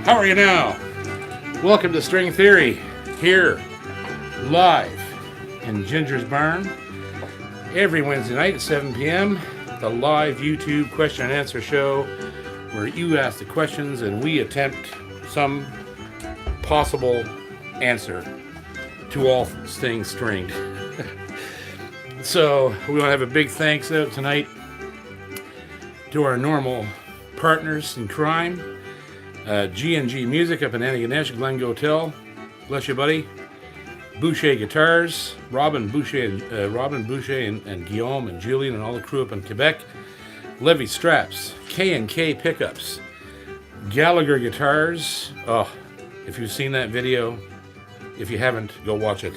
How are you now? Welcome to String Theory, here, live in Ginger's Barn, every Wednesday night at 7 p.m., the live YouTube question and answer show where you ask the questions and we attempt some possible answer to all things stringed. So we want to have a big thanks out tonight to our normal partners in crime, G&G Music up in Antigonish, Glencoe Hotel. Bless you, buddy. Boucher Guitars, Robin Boucher and Guillaume and Julian and all the crew up in Quebec. Levy Straps, K&K Pickups, Gallagher Guitars. Oh, if you've seen that video, if you haven't, go watch it.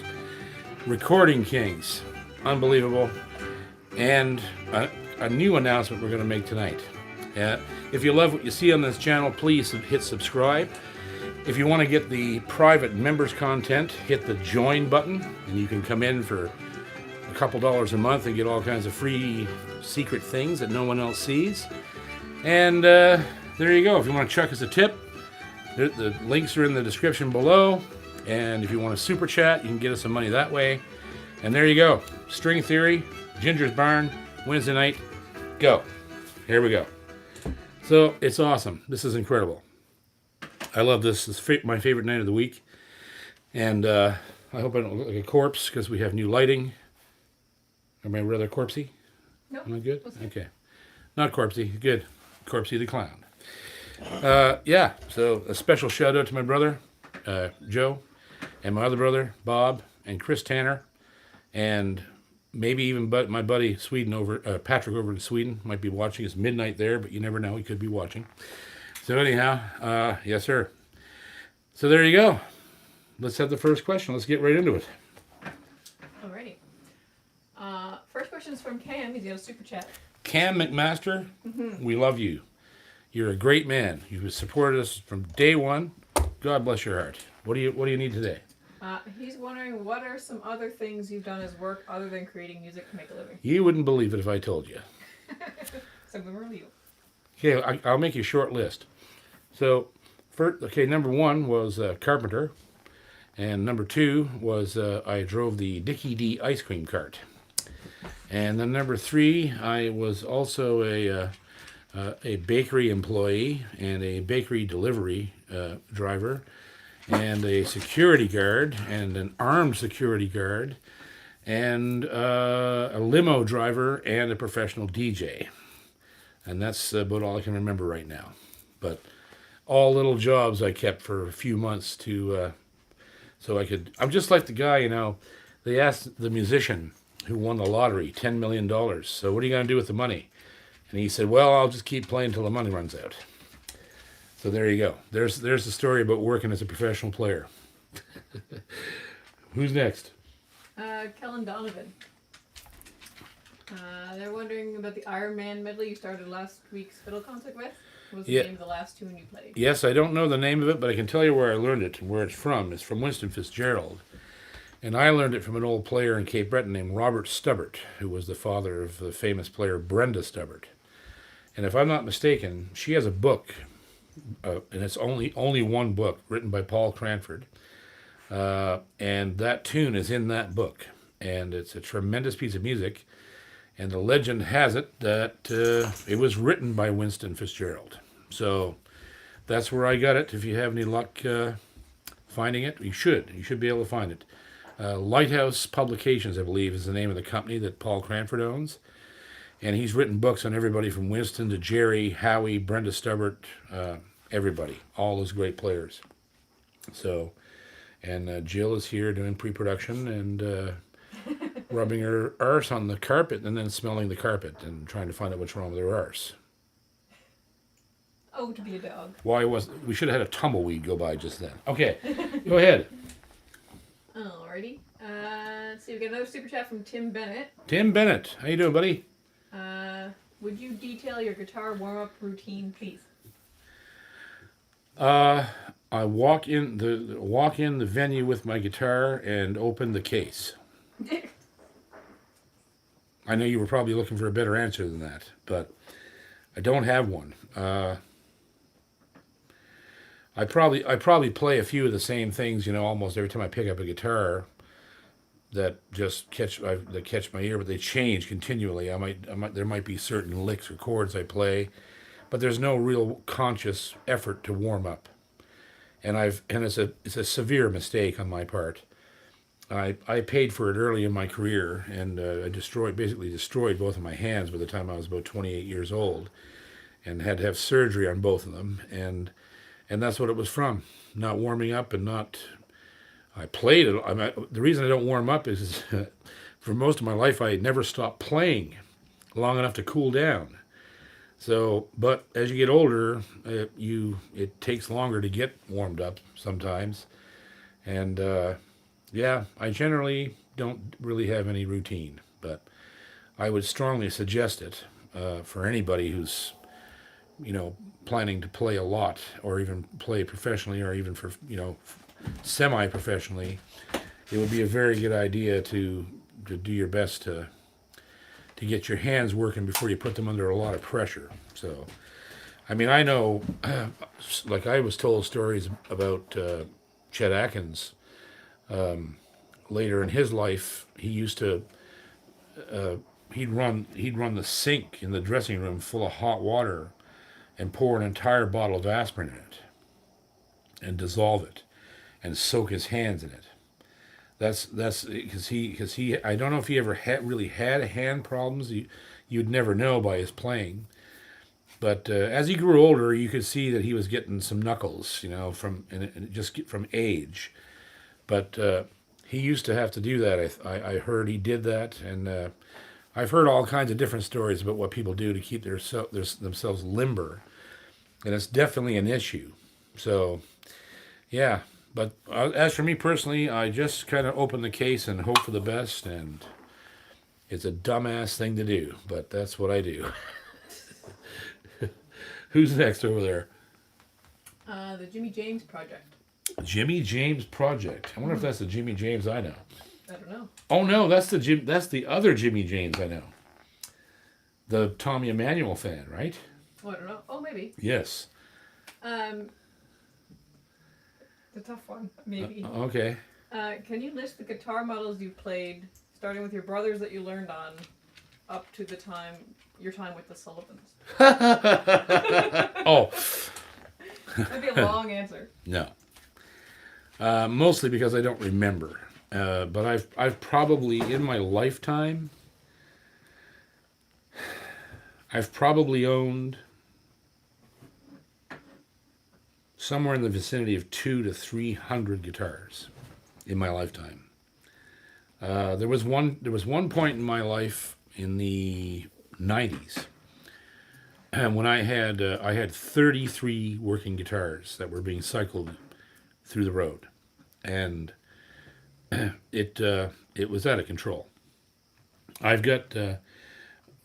Recording Kings, unbelievable. And a new announcement we're going to make tonight. If you love what you see on this channel, please hit subscribe. If you want to get the private members content, hit the join button, and you can come in for a couple dollars a month and get all kinds of free secret things that no one else sees. And there you go. If you want to chuck us a tip, the links are in the description below. And if you want to super chat, you can get us some money that way. And there you go. String Theory, Ginger's Barn, Wednesday night. Go. Here we go. So it's awesome. This is incredible. I love this. It's my favorite night of the week. And I hope I don't look like a corpse because we have new lighting. Am I rather corpsey? No. Am I good? Okay. Not corpsey. Good. Corpsey the clown. Yeah. So a special shout out to my brother, Joe, and my other brother, Bob, and Chris Tanner, and maybe even my buddy Patrick over in Sweden might be watching. It's midnight there, but you never know. He could be watching. So anyhow, yes, sir. So there you go. Let's have the first question. Let's get right into it. Alrighty. First question is from Cam. He's got a super chat. Cam McMaster, We love you. You're a great man. You've supported us from day one. God bless your heart. What do you need today? He's wondering what are some other things you've done as work other than creating music to make a living. You wouldn't believe it if I told you. Some of them are you. Okay, I'll make you a short list. So, number one was carpenter, and number two was I drove the Dickie D ice cream cart, and then number three I was also a bakery employee and a bakery delivery driver, and a security guard and an armed security guard, and a limo driver and a professional DJ. And that's about all I can remember right now. But all little jobs I kept for a few months so I could... I'm just like the guy, they asked the musician who won the lottery, $10 million. So what are you going to do with the money? And he said, well, I'll just keep playing until the money runs out. So there you go. There's the story about working as a professional player. Who's next? Kellen Donovan. They're wondering about the Iron Man medley you started last week's fiddle concert with. What was the name of the last tune you played? Yes, I don't know the name of it, but I can tell you where I learned it and where it's from. It's from Winston Fitzgerald. And I learned it from an old player in Cape Breton named Robert Stubbart, who was the father of the famous player Brenda Stubbart. And if I'm not mistaken, she has a book, and it's only one book, written by Paul Cranford. And that tune is in that book. And it's a tremendous piece of music. And the legend has it that it was written by Winston Fitzgerald. So that's where I got it. If you have any luck finding it, you should be able to find it. Lighthouse Publications, I believe, is the name of the company that Paul Cranford owns. And he's written books on everybody from Winston to Jerry, Howie, Brenda Stubbart, everybody. All those great players. So, and Jill is here doing pre-production and... rubbing her arse on the carpet and then smelling the carpet and trying to find out what's wrong with her arse. Oh, to be a dog. We should have had a tumbleweed go by just then. Okay, go ahead. Alrighty. Let's see, we got another super chat from Tim Bennett. Tim Bennett, how you doing, buddy? Would you detail your guitar warm-up routine, please? I walk in the venue with my guitar and open the case. I know you were probably looking for a better answer than that, but I don't have one. I probably play a few of the same things, almost every time I pick up a guitar that just catch my ear, but they change continually. There might be certain licks or chords I play, but there's no real conscious effort to warm up. And it's a severe mistake on my part. I paid for it early in my career, and I basically destroyed both of my hands by the time I was about 28 years old, and had to have surgery on both of them, and that's what it was from. Not warming up and not. I played it. The reason I don't warm up is for most of my life I never stopped playing long enough to cool down. So, but as you get older, it takes longer to get warmed up sometimes, and I generally don't really have any routine, but I would strongly suggest it for anybody who's planning to play a lot, or even play professionally, or even for semi-professionally. It would be a very good idea to do your best to get your hands working before you put them under a lot of pressure. So, I mean, I know, like I was told stories about Chet Atkins. Later in his life, he used to he'd run the sink in the dressing room full of hot water and pour an entire bottle of aspirin in it and dissolve it and soak his hands in it. That's because he I don't know if he ever really had hand problems. You'd never know by his playing, but as he grew older, you could see that he was getting some knuckles, from age. But he used to have to do that. I heard he did that, and I've heard all kinds of different stories about what people do to keep themselves limber, and it's definitely an issue. So, yeah. But as for me personally, I just kind of open the case and hope for the best, and it's a dumbass thing to do, but that's what I do. Who's next over there? The Jimmy James Project. Jimmy James Project. I wonder if that's the Jimmy James I know. I don't know. Oh no, that's the other Jimmy James I know. The Tommy Emmanuel fan, right? Oh, I don't know. Oh, maybe. Yes. It's a tough one, maybe. Okay. Can you list the guitar models you played, starting with your brothers that you learned on, up to your time with the Sullivans? Oh. That'd be a long answer. No. Mostly because I don't remember. But I've probably, in my lifetime, I've probably owned somewhere in the vicinity of 200 to 300 guitars in my lifetime. There was one point in my life in the 90s when I had 33 working guitars that were being cycled through the road, and it was out of control. I've got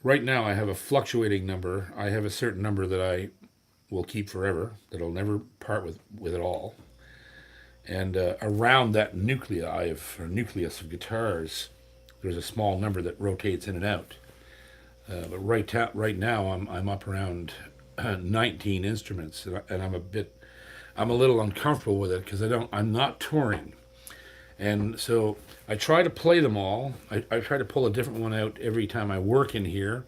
right now I have a fluctuating number. I have a certain number that I will keep forever, that I'll never part with at all. And around that nucleus of guitars, there's a small number that rotates in and out. But right now I'm up around 19 instruments, and I'm a little uncomfortable with it because I'm not touring. And so I try to play them all. I try to pull a different one out every time I work in here.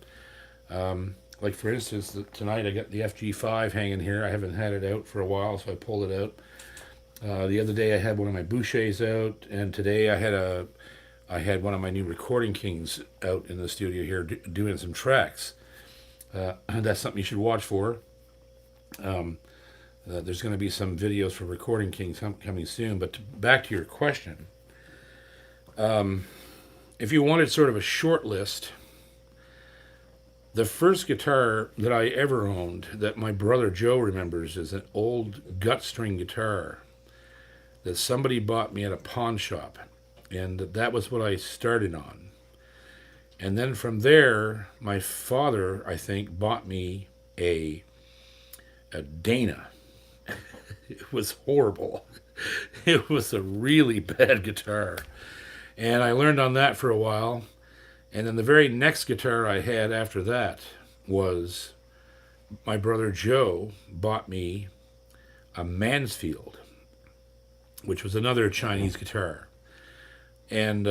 Like for instance, tonight I got the FG5 hanging here. I haven't had it out for a while, so I pulled it out. The other day I had one of my Bouchers out, and today I had one of my new Recording Kings out in the studio here doing some tracks. That's something you should watch for. There's going to be some videos for Recording Kings coming soon. But back to your question. If you wanted sort of a short list, the first guitar that I ever owned that my brother Joe remembers is an old gut string guitar that somebody bought me at a pawn shop. And that was what I started on. And then from there, my father, I think, bought me a Dana. It was horrible. It was a really bad guitar. And I learned on that for a while. And then the very next guitar I had after that was my brother Joe bought me a Mansfield, which was another Chinese guitar. And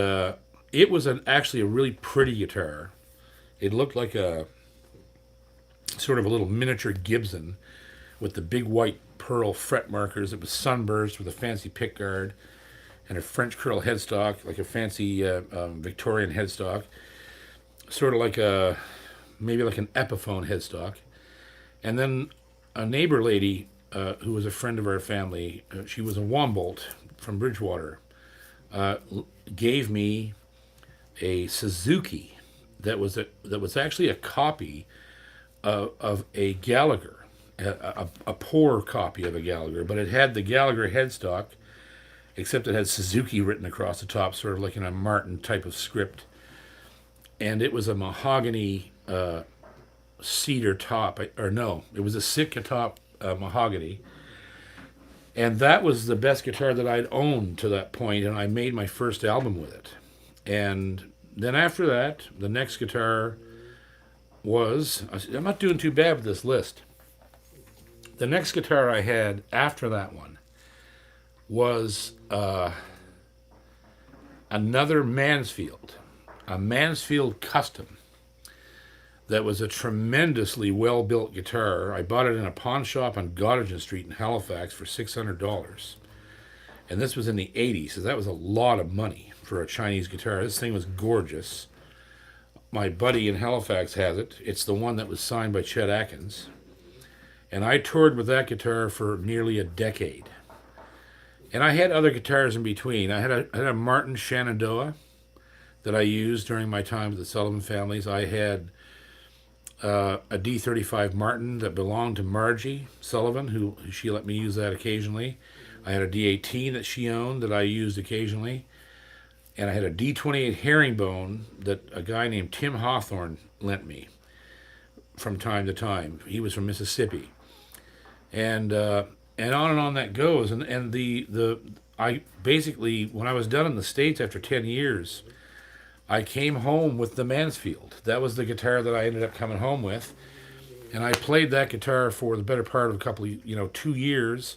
it was actually a really pretty guitar. It looked like a sort of a little miniature Gibson with the big white pearl fret markers. It was sunburst with a fancy pickguard and a French curl headstock, like a fancy Victorian headstock, sort of like maybe like an Epiphone headstock. And then a neighbor lady who was a friend of our family, she was a Wombolt from Bridgewater, gave me a Suzuki that was actually a copy of a Gallagher, a poor copy of a Gallagher, but it had the Gallagher headstock, except it had Suzuki written across the top, sort of like in a Martin type of script. And it was a mahogany cedar top, or no, it was a Sitka top mahogany. And that was the best guitar that I'd owned to that point, and I made my first album with it. And then after that, the next guitar was, I'm not doing too bad with this list. The next guitar I had after that one was another Mansfield, a Mansfield Custom. That was a tremendously well-built guitar. I bought it in a pawn shop on Gottingen Street in Halifax for $600. And this was in the 80s, so that was a lot of money for a Chinese guitar. This thing was gorgeous. My buddy in Halifax has it. It's the one that was signed by Chet Atkins. And I toured with that guitar for nearly a decade. And I had other guitars in between. I had a Martin Shenandoah that I used during my time with the Sullivan families. I had a D35 Martin that belonged to Margie Sullivan, who she let me use that occasionally. I had a D18 that she owned that I used occasionally. And I had a D28 Herringbone that a guy named Tim Hawthorne lent me from time to time. He was from Mississippi. And on that goes. And I basically, when I was done in the States after 10 years, I came home with the Mansfield. That was the guitar that I ended up coming home with. And I played that guitar for the better part of a couple of, 2 years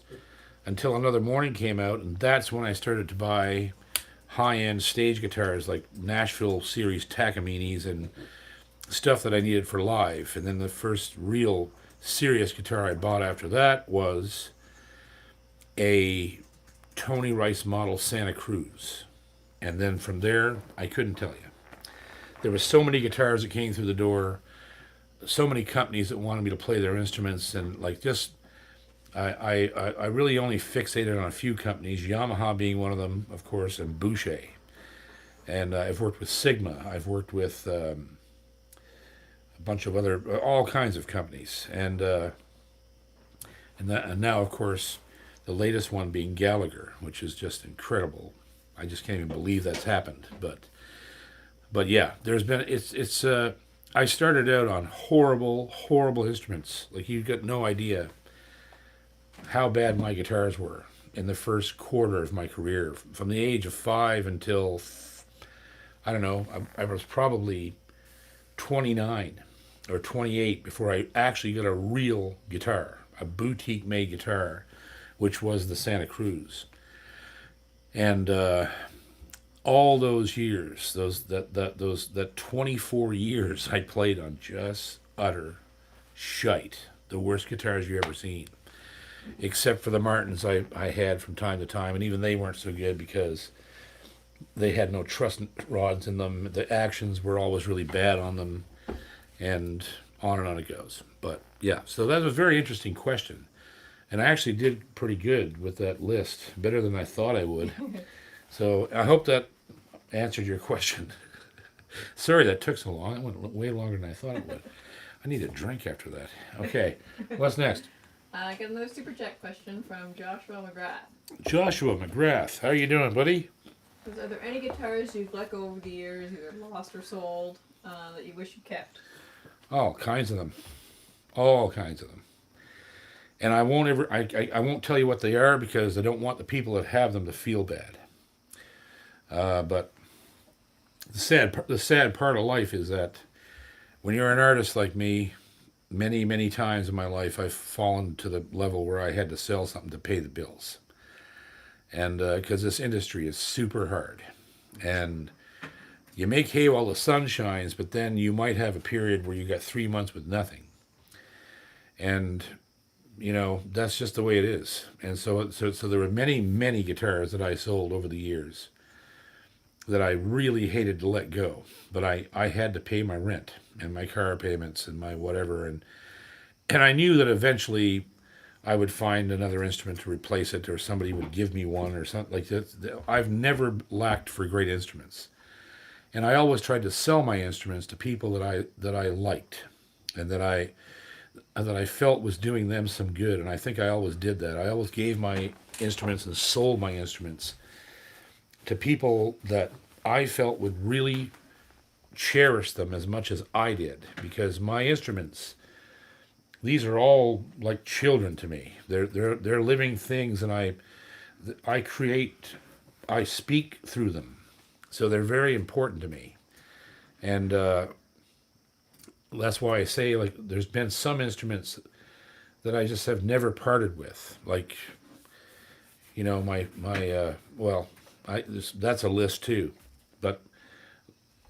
until Another Morning came out. And that's when I started to buy high-end stage guitars like Nashville series Takaminis and stuff that I needed for live. And then the first real serious guitar I bought after that was a Tony Rice model Santa Cruz. And then from there, I couldn't tell you. There were so many guitars that came through the door, so many companies that wanted me to play their instruments, and I really only fixated on a few companies, Yamaha being one of them, of course, and Boucher. And I've worked with Sigma. I've worked with a bunch of all kinds of companies. And now, of course, the latest one being Gallagher, which is just incredible. I just can't even believe that's happened. But yeah, there's been, I started out on horrible instruments. Like, you got no idea how bad my guitars were in the first quarter of my career. From the age of 5 until, I don't know, I was probably 29 or 28 before I actually got a real guitar, a boutique-made guitar, which was the Santa Cruz. And all those years, that 24 years I played on just utter shite, the worst guitars you ever seen, except for the Martins I had from time to time, and even they weren't so good because they had no truss rods in them. The actions were always really bad on them, and on it goes. But yeah, so that was a very interesting question. And I actually did pretty good with that list, better than I thought I would. So I hope that answered your question. Sorry that took so long. It went way longer than I thought it would. I need a drink after that. Okay, what's next? I got another super chat question from Joshua McGrath. Joshua McGrath, how are you doing, buddy? Are there any guitars you've let go over the years, either lost or sold, that you wish you kept? All kinds of them. All kinds of them. And I won't tell you what they are because I don't want the people that have them to feel bad. But the sad part of life is that when you're an artist like me, many times in my life I've fallen to the level where I had to sell something to pay the bills. And because this industry is super hard. And you make hay while the sun shines, but then you might have a period where you got 3 months with nothing. And, that's just the way it is. And so there were many guitars that I sold over the years that I really hated to let go. But I had to pay my rent and my car payments and my whatever. And I knew that eventually I would find another instrument to replace it, or somebody would give me one or something like that. I've never lacked for great instruments. And I always tried to sell my instruments to people that I liked and that I felt was doing them some good. And I think I always did that. I always gave my instruments and sold my instruments to people that I felt would really cherish them as much as I did, because my instruments, these are all like children to me. They're living things, and I speak through them. So they're very important to me. And that's why I say, like, there's been some instruments that I just have never parted with. Like, that's a list too. But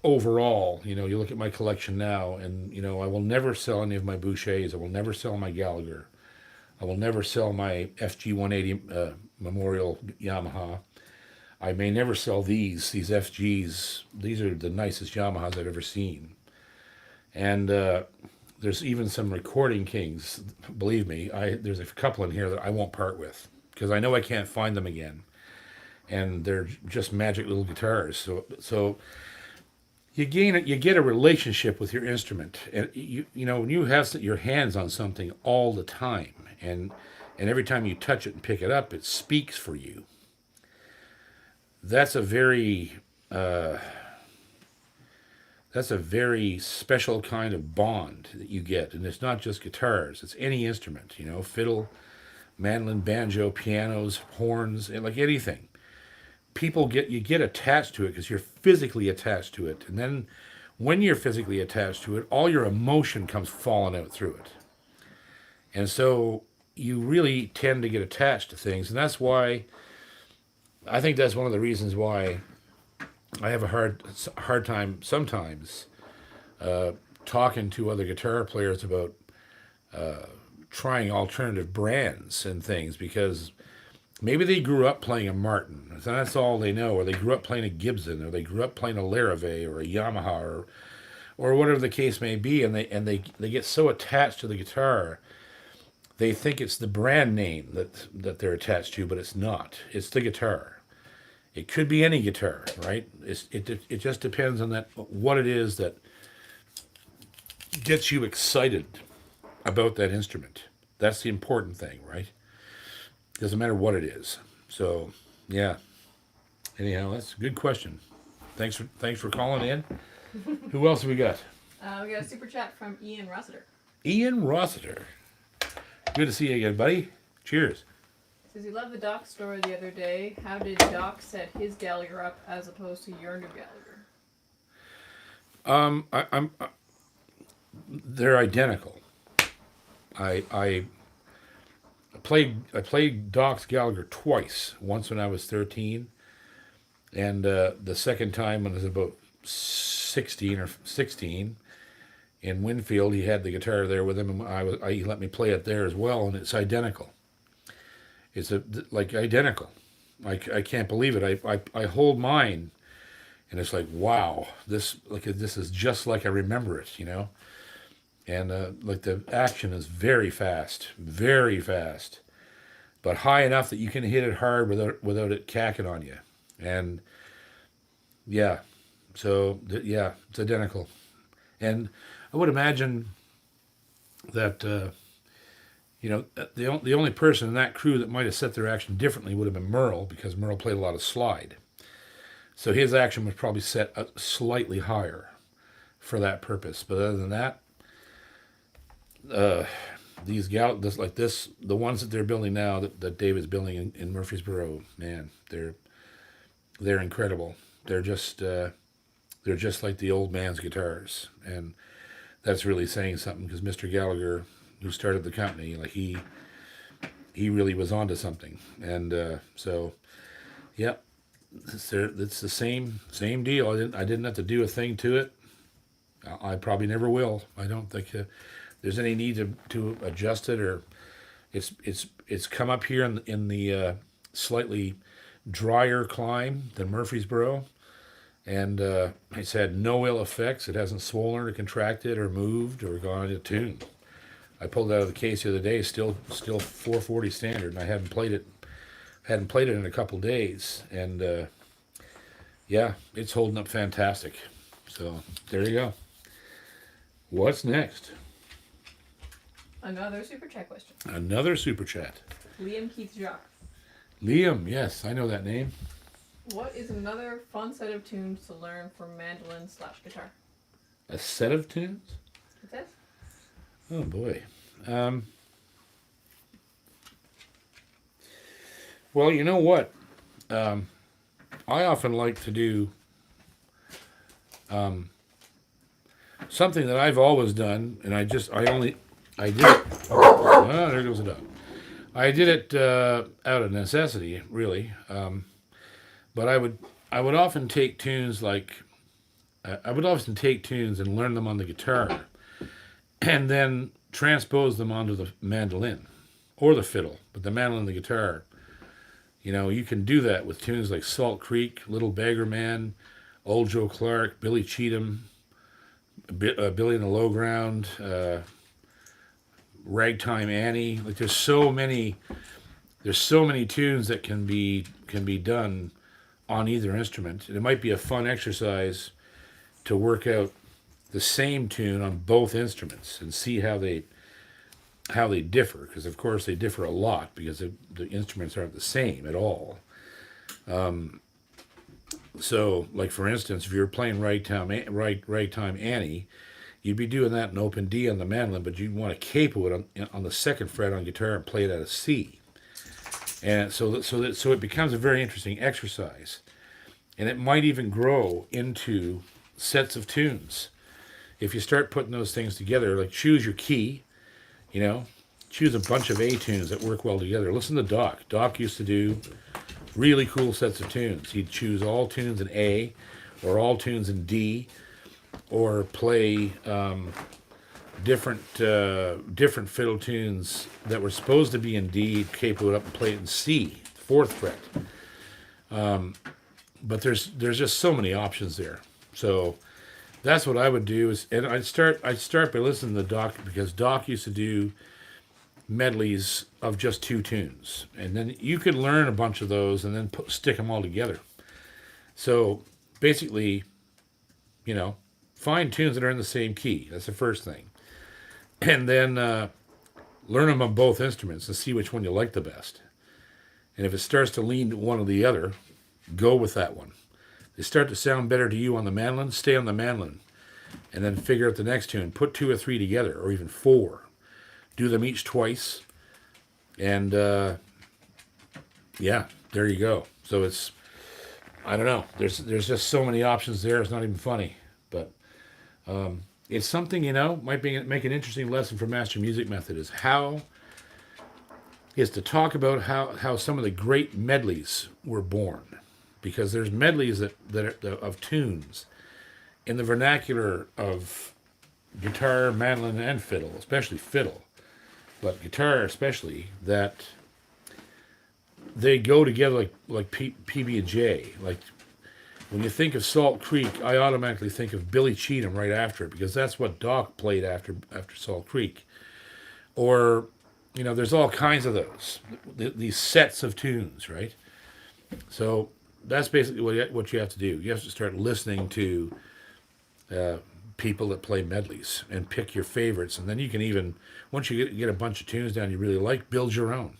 overall, you look at my collection now, and, I will never sell any of my Bouchers. I will never sell my Gallagher. I will never sell my FG 180 Memorial Yamaha. I may never sell these FGs. These are the nicest Yamahas I've ever seen. And there's even some recording kings. Believe me, there's a couple in here that I won't part with, because I know I can't find them again. And they're just magic little guitars. So you get a relationship with your instrument, and when you have your hands on something all the time, and every time you touch it and pick it up, it speaks for you. That's a very special kind of bond that you get, and it's not just guitars; it's any instrument. Fiddle, mandolin, banjo, pianos, horns, and like anything. You get attached to it because you're physically attached to it, and then when you're physically attached to it, all your emotion comes falling out through it, and so you really tend to get attached to things, and that's why. I think that's one of the reasons why I have a hard time sometimes talking to other guitar players about trying alternative brands and things, because maybe they grew up playing a Martin, and that's all they know, or they grew up playing a Gibson, or they grew up playing a Larrivee or a Yamaha, or whatever the case may be, and they get so attached to the guitar. They think it's the brand name that they're attached to, but it's not. It's the guitar. It could be any guitar, right? It just depends on what it is that gets you excited about that instrument. That's the important thing, right? Doesn't matter what it is. So, yeah. Anyhow, that's a good question. Thanks for calling in. Who else have we got? We got a super chat from Ian Rossiter. Ian Rossiter. Good to see you again, buddy. Cheers. Says he loved the Doc story the other day. How did Doc set his Gallagher up as opposed to your new Gallagher? They're identical. I played Doc's Gallagher twice. Once when I was 13, and the second time when I was about 16 in Winfield. He had the guitar there with him, and he let me play it there as well, and it's identical. It's identical. I can't believe it. I hold mine, and it's like, wow, this is just like I remember it, And the action is very fast, but high enough that you can hit it hard without it cacking on you. And yeah, so it's identical. And I would imagine that the only person in that crew that might have set their action differently would have been Merle, because Merle played a lot of slide. So his action was probably set slightly higher for that purpose. But other than that, the ones that they're building now, that David's building in Murfreesboro, man, they're incredible. They're just like the old man's guitars, and that's really saying something, because Mr. Gallagher, who started the company, like he really was onto something. And so, yeah, it's the same deal. I didn't have to do a thing to it. I probably never will. I don't think there's any need to adjust it, or it's come up here in the slightly drier climb than Murfreesboro, and it's had no ill effects. It hasn't swollen or contracted or moved or gone into tune. I pulled it out of the case the other day, still 440 standard, and I hadn't played it in a couple days, and yeah, it's holding up fantastic. So there you go. What's next? Another super chat question. Another super chat. Liam Keith Jacques. Liam, yes, I know that name. What is another fun set of tunes to learn for mandolin/guitar? A set of tunes? It says. Oh boy. Well, you know what? I often like to do something that I've always done, and I did it. Oh, there goes the dog. I did it out of necessity, really. But I would often take tunes and learn them on the guitar, and then transpose them onto the mandolin or the fiddle. But the mandolin and the guitar, you can do that with tunes like Salt Creek, Little Beggar Man, Old Joe Clark, Billy Cheatham, Billy in the Low Ground, Ragtime Annie. Like there's so many tunes that can be done on either instrument. And it might be a fun exercise to work out the same tune on both instruments and see how they differ, because of course they differ a lot, because the instruments aren't the same at all. So, like for instance, if you're playing Ragtime Annie, you'd be doing that in open D on the mandolin, but you'd want to capo it on the second fret on guitar and play it at a C. And so it becomes a very interesting exercise, and it might even grow into sets of tunes if you start putting those things together. Like choose your key, choose a bunch of A tunes that work well together. Listen to Doc. Doc used to do really cool sets of tunes. He'd choose all tunes in A, or all tunes in D, or play different fiddle tunes that were supposed to be in D, capo it up and play it in C, 4th fret. But there's just so many options there. So that's what I would do. And I'd start by listening to Doc, because Doc used to do medleys of just 2 tunes, and then you could learn a bunch of those and then stick them all together. So basically, find tunes that are in the same key. That's the first thing. And then learn them on both instruments and see which one you like the best. And if it starts to lean to one or the other, go with that one. If they start to sound better to you on the mandolin, stay on the mandolin. And then figure out the next tune. Put 2 or 3 together, or even 4. Do them each twice. And yeah, there you go. So I don't know. There's just so many options there. It's not even funny. But it's something, might make an interesting lesson for Master Music Method, is to talk about how some of the great medleys were born. Because there's medleys that are of tunes in the vernacular of guitar, mandolin, and fiddle, especially fiddle, but guitar especially, that they go together like PB&J. Like when you think of Salt Creek, I automatically think of Billy Cheatham right after it, because that's what Doc played after Salt Creek. Or, there's all kinds of those, these sets of tunes, right? So that's basically what you have to do. You have to start listening to people that play medleys and pick your favorites, and then you can even, once you get a bunch of tunes down you really like, build your own.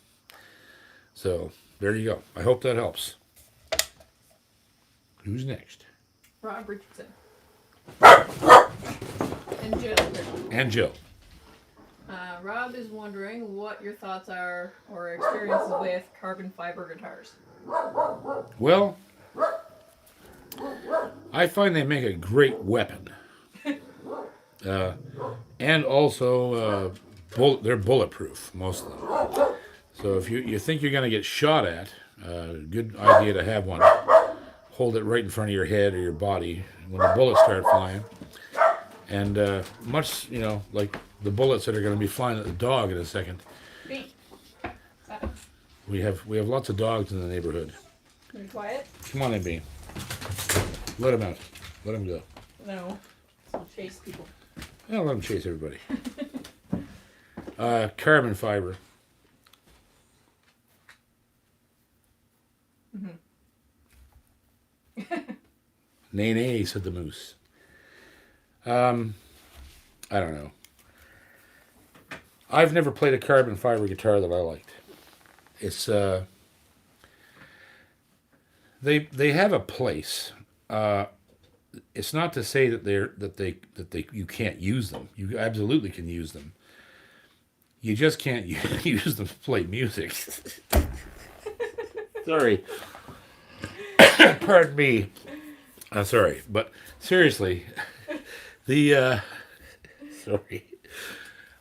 So there you go. I hope that helps. Who's next? Rob Richardson. And Jill. And Jill. Rob is wondering what your thoughts are, or experiences with, carbon fiber guitars. Well, I find they make a great weapon. And also, they're bulletproof, most of them. So if you think you're going to get shot at, good idea to have one. Hold it right in front of your head or your body when the bullets start flying. And much, like the bullets that are going to be flying at the dog in a second. We have lots of dogs in the neighborhood. Be quiet. Come on in, Bean. Let him out. Let him go. No, I'll chase people. I'll let him chase everybody. Carbon fiber. Nay, nay, said the moose. I don't know. I've never played a carbon fiber guitar that I liked. It's they have a place. It's not to say that you can't use them. You absolutely can use them. You just can't use them to play music. Sorry. Pardon me. Sorry, but seriously, sorry.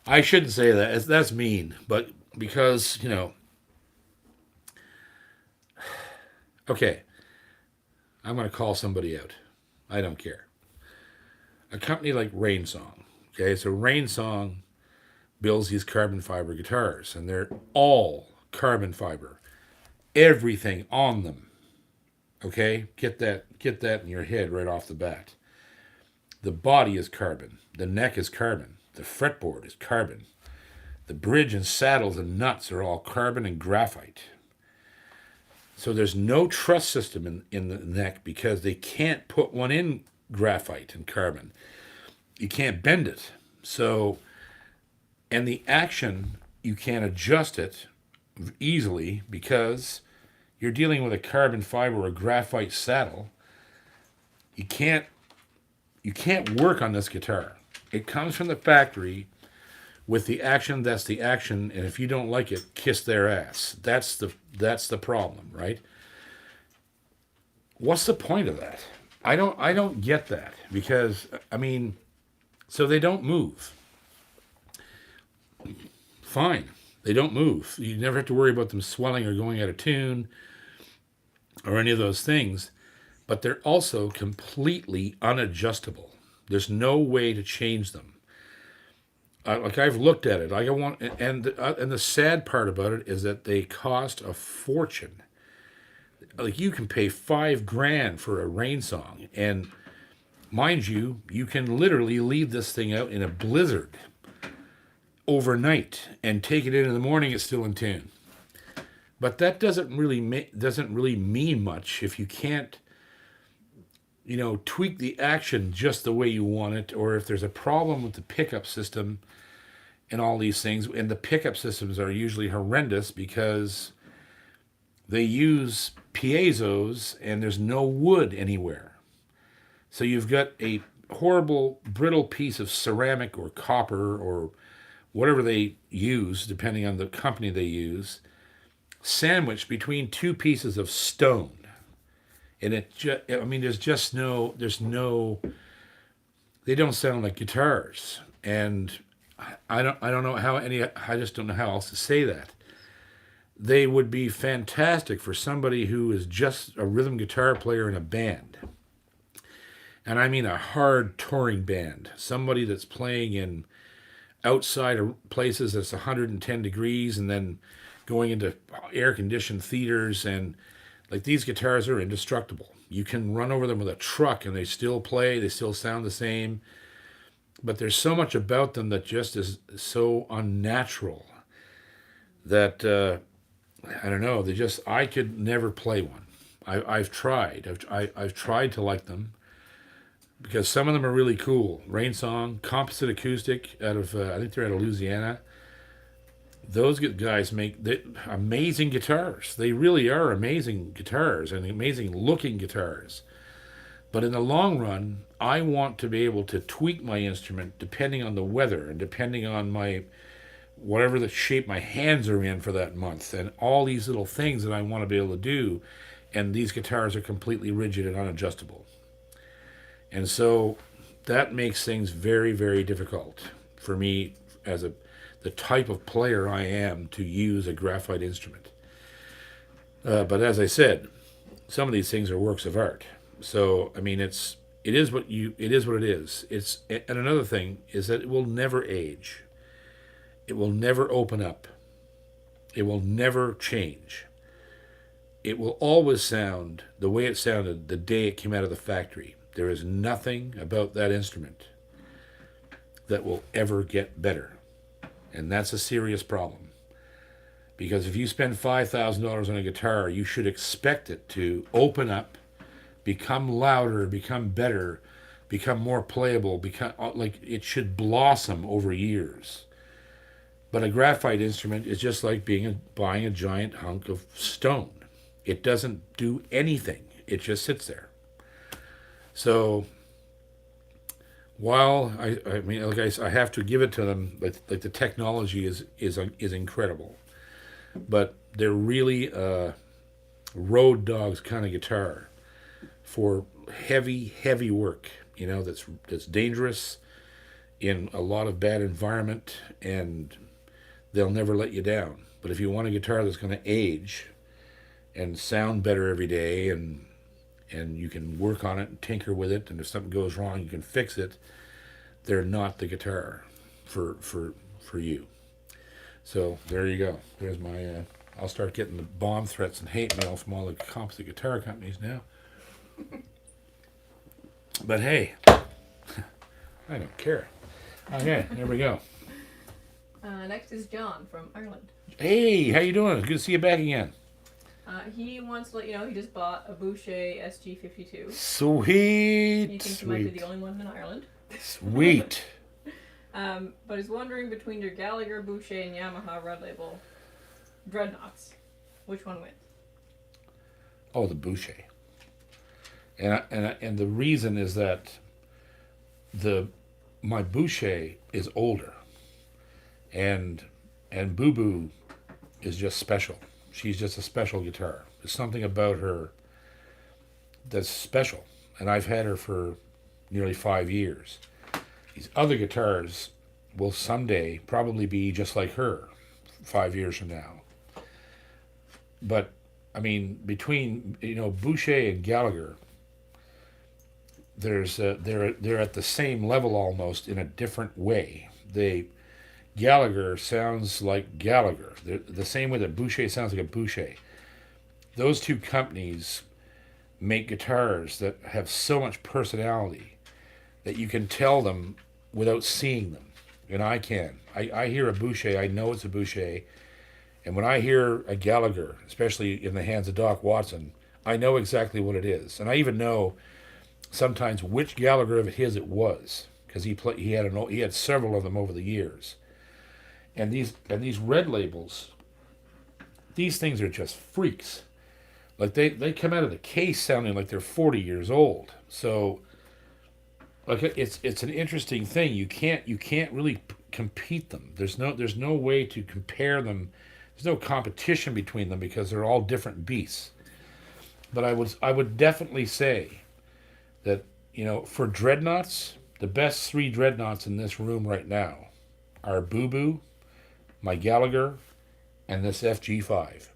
I shouldn't say that. That's mean, but because, okay, I'm going to call somebody out. I don't care. A company like Rain Song, okay, so Rain Song builds these carbon fiber guitars, and they're all carbon fiber. Everything on them. Okay? Get that in your head right off the bat. The body is carbon. The neck is carbon. The fretboard is carbon. The bridge and saddles and nuts are all carbon and graphite. So there's no truss system in the neck because they can't put one in graphite and carbon. You can't bend it. So, and the action, you can't adjust it easily because you're dealing with a carbon fiber or graphite saddle. You can't work on this guitar. It comes from the factory with the action. That's the action, and if you don't like it, kiss their ass. That's the problem, right? What's the point of that? I don't get that because so they don't move. Fine, they don't move. You never have to worry about them swelling or going out of tune or any of those things, but they're also completely unadjustable. There's no way to change them. I've looked at it. And the sad part about it is that they cost a fortune. Like you can pay $5,000 for a Rain Song, and mind you, you can literally leave this thing out in a blizzard overnight and take it in the morning. It's still in tune. But that doesn't really mean much if you can't, tweak the action just the way you want it, or if there's a problem with the pickup system and all these things. And the pickup systems are usually horrendous because they use piezos and there's no wood anywhere. So you've got a horrible, brittle piece of ceramic or copper or whatever they use, depending on the company they use, sandwiched between two pieces of stone. And there's no, they don't sound like guitars. And I just don't know how else to say that. They would be fantastic for somebody who is just a rhythm guitar player in a band. And I mean a hard touring band. Somebody that's playing in outside of places that's 110 degrees and then going into air-conditioned theaters, and like these guitars are indestructible. You can run over them with a truck and they still play, they still sound the same. But there's so much about them that just is so unnatural that, I don't know, I could never play one. I've tried. I've tried to like them because some of them are really cool. Rain Song, Composite Acoustic out of, I think they're out of Louisiana. Those guys make amazing guitars. They really are amazing guitars and amazing looking guitars. But in the long run, I want to be able to tweak my instrument depending on the weather and depending on whatever the shape my hands are in for that month and all these little things that I want to be able to do. And these guitars are completely rigid and unadjustable. And so that makes things very, very difficult for me as the type of player I am to use a graphite instrument. But as I said, some of these things are works of art. So I mean, it is what it is. And another thing is that it will never age. It will never open up. It will never change. It will always sound the way it sounded the day it came out of the factory. There is nothing about that instrument that will ever get better. And that's a serious problem. Because if you spend $5,000 on a guitar, you should expect it to open up, become louder, become better, become more playable, become like it should blossom over years. But a graphite instrument is just like buying a giant hunk of stone. It doesn't do anything. It just sits there. So while I mean, like I have to give it to them, like the technology is incredible, but they're really a road dogs kind of guitar for heavy work. You know, that's dangerous in a lot of bad environment, and they'll never let you down. But if you want a guitar that's going to age and sound better every day, and you can work on it and tinker with it, and if something goes wrong, you can fix it, they're not the guitar for you. So there you go. There's my. I'll start getting the bomb threats and hate mail from all the composite guitar companies now. But hey, I don't care. Okay, there we go. Next is John from Ireland. Hey, how you doing? Good to see you back again. He wants to let you know he just bought a Boucher SG52. Sweet. He thinks he might be the only one in Ireland. Sweet. But he's wondering between your Gallagher, Boucher, and Yamaha Red Label dreadnoughts, which one wins? Oh, the Boucher. And the reason is that my Boucher is older, and Boo Boo is just special. She's just a special guitar. There's something about her that's special, and I've had her for nearly 5 years. These other guitars will someday probably be just like her 5 years from now. But I mean, between Boucher and Gallagher, they're at the same level almost in a different way. Gallagher sounds like Gallagher. They're the same way that Boucher sounds like a Boucher. Those two companies make guitars that have so much personality that you can tell them without seeing them. And I can. I hear a Boucher, I know it's a Boucher. And when I hear a Gallagher, especially in the hands of Doc Watson, I know exactly what it is. And I even know sometimes which Gallagher of his it was, because he had several of them over the years. And these red labels, these things are just freaks. Like they come out of the case sounding like they're 40 years old. So like it's an interesting thing. You can't really compete them. There's no way to compare them. There's no competition between them because they're all different beasts. But I would definitely say that, for dreadnoughts, the best 3 dreadnoughts in this room right now are Boo Boo, my Gallagher, and this FG5.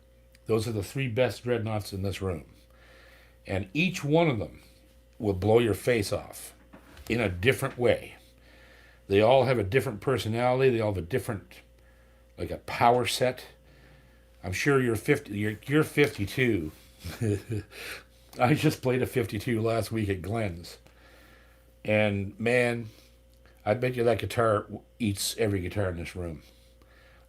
Those are the 3 best dreadnoughts in this room. And each one of them will blow your face off in a different way. They all have a different personality. They all have a different, like a power set. I'm sure you're 52. I just played a 52 last week at Glenn's. And man, I bet you that guitar eats every guitar in this room.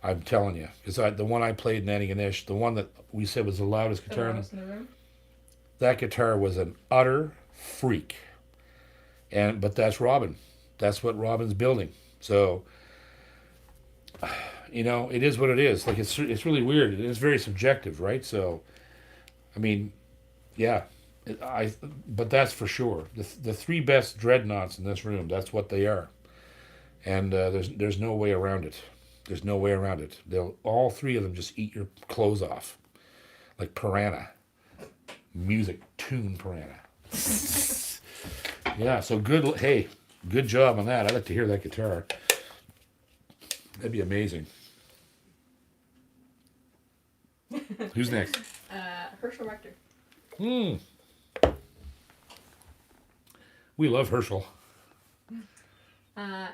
I'm telling you, because the one I played in Antigonish, the one that we said was the loudest guitar in the room. That guitar was an utter freak. But that's Robin. That's what Robin's building. So, it is what it is. Like it's really weird. It is very subjective, right? So, I mean, yeah, but that's for sure. The 3 best dreadnoughts in this room. That's what they are, and there's no way around it. There's no way around it. All 3 of them just eat your clothes off, like Piranha, music tune Piranha. Yeah. So good. Hey, good job on that. I'd like to hear that guitar. That'd be amazing. Who's next? Herschel Rector. We love Herschel.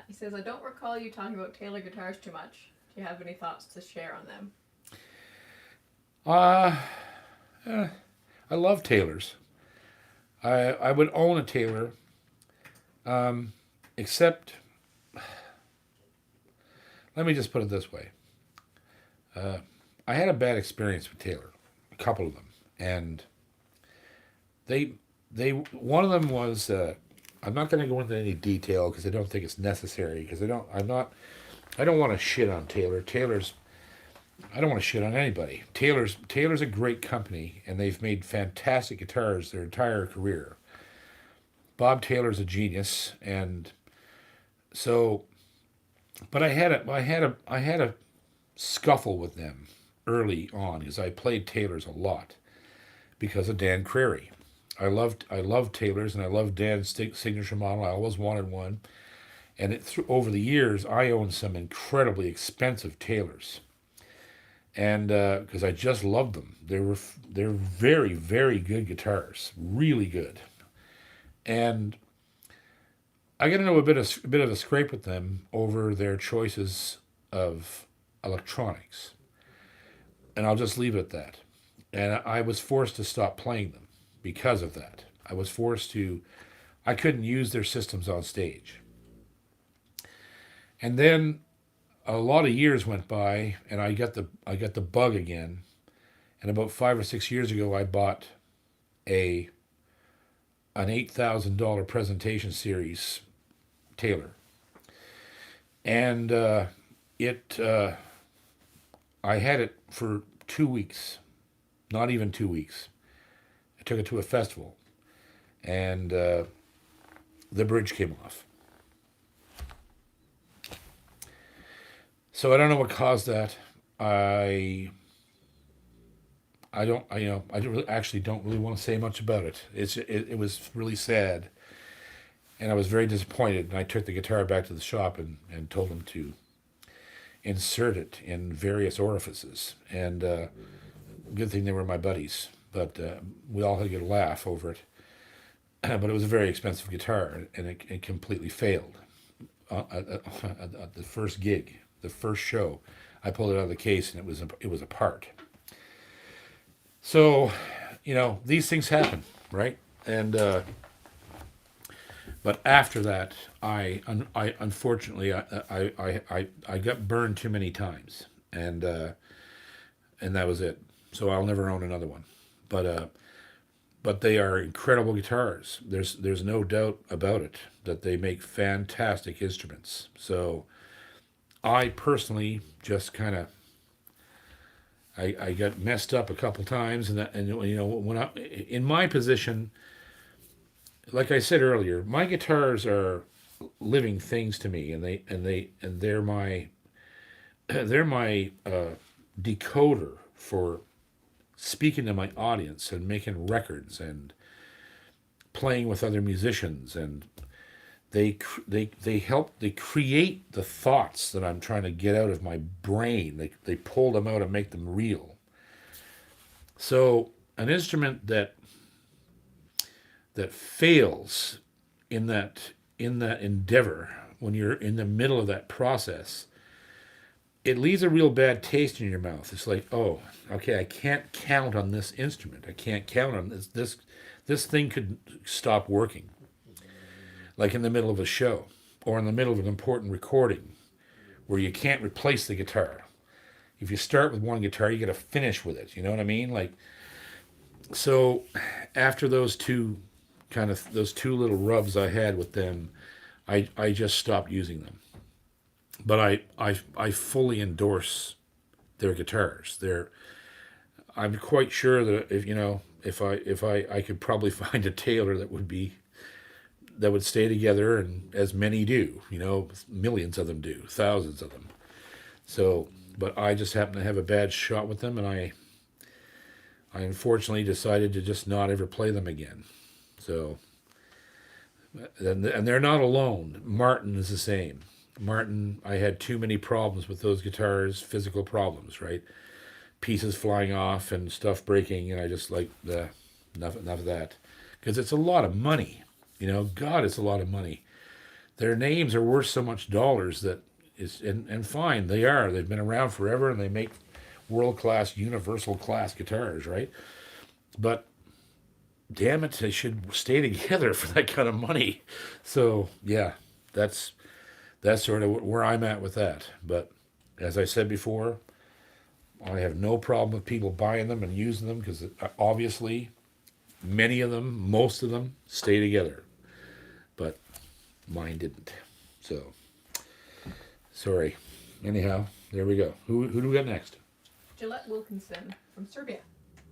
He says, I don't recall you talking about Taylor guitars too much. Do you have any thoughts to share on them? I love Taylors. I would own a Taylor, except, let me just put it this way. I had a bad experience with Taylor, a couple of them, and one of them was, I'm not going to go into any detail because I don't think it's necessary, because I don't want to shit on Taylor. I don't want to shit on anybody. Taylor's a great company, and they've made fantastic guitars their entire career. Bob Taylor's a genius, and so, but I had a scuffle with them early on because I played Taylor's a lot because of Dan Crary. I loved Taylor's, and I loved Dan's signature model. I always wanted one, and over the years I owned some incredibly expensive Taylors. And because I just loved them, they're very, very good guitars, really good. And I got into a bit of a scrape with them over their choices of electronics, and I'll just leave it at that. And I was forced to stop playing them because of that. I couldn't use their systems on stage. And then a lot of years went by, and I got the bug again. And about 5 or 6 years ago, I bought an $8,000 presentation series Taylor, and I had it for 2 weeks, not even 2 weeks. I took it to a festival, and the bridge came off. So I don't know what caused that. I don't really want to say much about it. It was really sad, and I was very disappointed. And I took the guitar back to the shop and told them to insert it in various orifices. And good thing they were my buddies, but we all had to get a laugh over it. But it was a very expensive guitar, and it completely failed at the first gig. The first show, I pulled it out of the case, and it was apart. So, these things happen, right? And but after that, I unfortunately I got burned too many times, and that was it. So I'll never own another one. But they are incredible guitars. There's no doubt about it that they make fantastic instruments. So I personally just kind of I got messed up a couple times, and when I in my position, like I said earlier, my guitars are living things to me, and they're my decoder for speaking to my audience and making records and playing with other musicians, and they create the thoughts that I'm trying to get out of my brain. They pull them out and make them real. So an instrument that fails in that endeavor, when you're in the middle of that process, it leaves a real bad taste in your mouth. It's like, oh, okay, I can't count on this instrument. I can't count on this. This thing could stop working. Like in the middle of a show, or in the middle of an important recording, where you can't replace the guitar. If you start with one guitar, you got to finish with it. You know what I mean? Like, so after those two little rubs I had with them, I just stopped using them. But I fully endorse their guitars. I'm quite sure that if I could probably find a Taylor that would stay together, and as many do, millions of them do, thousands of them. So, but I just happened to have a bad shot with them, and I unfortunately decided to just not ever play them again. So, And they're not alone. Martin is the same. Martin, I had too many problems with those guitars, physical problems, right? Pieces flying off and stuff breaking, and I just like enough of that, because it's a lot of money. God, it's a lot of money. Their names are worth so much dollars that it's and fine, they are. They've been around forever, and they make world class, universal class guitars, right? But damn it, they should stay together for that kind of money. So yeah, that's sort of where I'm at with that. But as I said before, I have no problem with people buying them and using them, because obviously many of them, most of them, stay together. But mine didn't. So sorry. Anyhow, there we go. Who do we got next? Gillette Wilkinson from Serbia.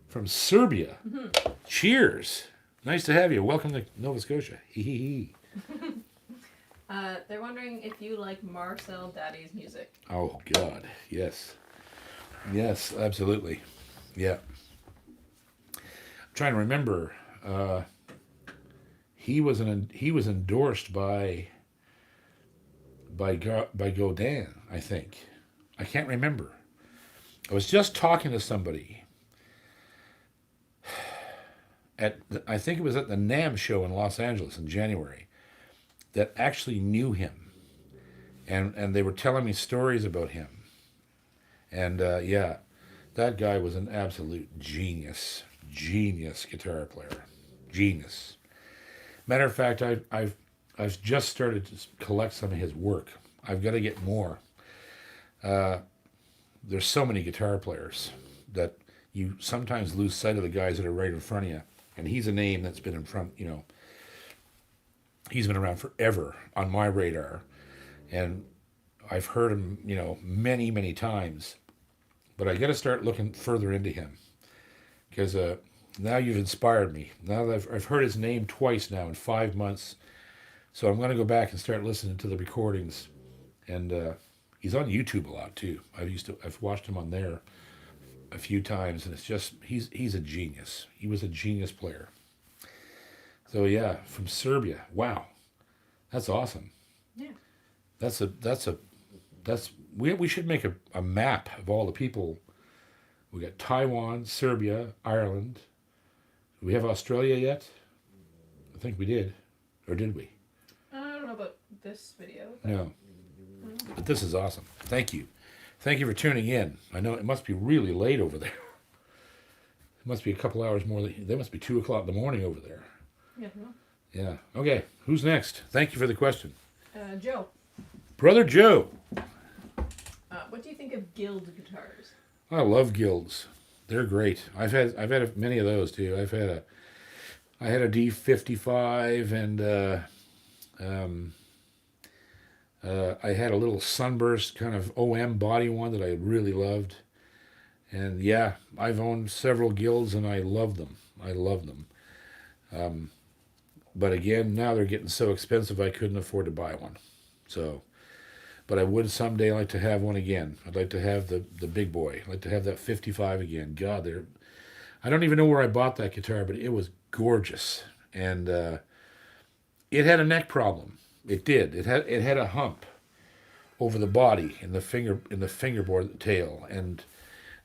From Serbia. Mm-hmm. Cheers. Nice to have you. Welcome to Nova Scotia. Hee hee hee. They're wondering if you like Marcel Dadi's music. Oh, God. Yes. Yes, absolutely. Yeah. I'm trying to remember. He was endorsed by Godin, I think. I can't remember. I was just talking to somebody I think it was at the NAMM show in Los Angeles in January, that actually knew him, and they were telling me stories about him. And yeah, that guy was an absolute genius guitar player, genius. Matter of fact, I've just started to collect some of his work. I've got to get more. There's so many guitar players that you sometimes lose sight of the guys that are right in front of you. And he's a name that's been in front, he's been around forever on my radar. And I've heard him, many, many times. But I got to start looking further into him, because now you've inspired me. Now that I've heard his name twice now in 5 months. So I'm going to go back and start listening to the recordings. And he's on YouTube a lot too. I've watched him on there a few times, and it's just he's a genius. He was a genius player. So yeah, from Serbia. Wow, that's awesome. Yeah. We should make a map of all the people. We got Taiwan, Serbia, Ireland. Do we have Australia yet? I think we did, or did we? I don't know about this video. No, but this is awesome. Thank you. Thank you for tuning in. I know it must be really late over there. It must be a couple hours more. They must be 2 o'clock in the morning over there. Yeah. No. Yeah. Okay. Who's next? Thank you for the question. Joe. Brother Joe. What do you think of Guild guitars? I love Guilds. They're great. I've had many of those too. I had a D55, and I had a little Sunburst kind of OM body one that I really loved. And yeah, I've owned several Guilds, and I love them. But again, now they're getting so expensive I couldn't afford to buy one. So, but I would someday like to have one again. I'd like to have the big boy. I'd like to have that 55 again. God, I don't even know where I bought that guitar, but it was gorgeous. And it had a neck problem. It did. It had a hump over the body in the fingerboard tail, and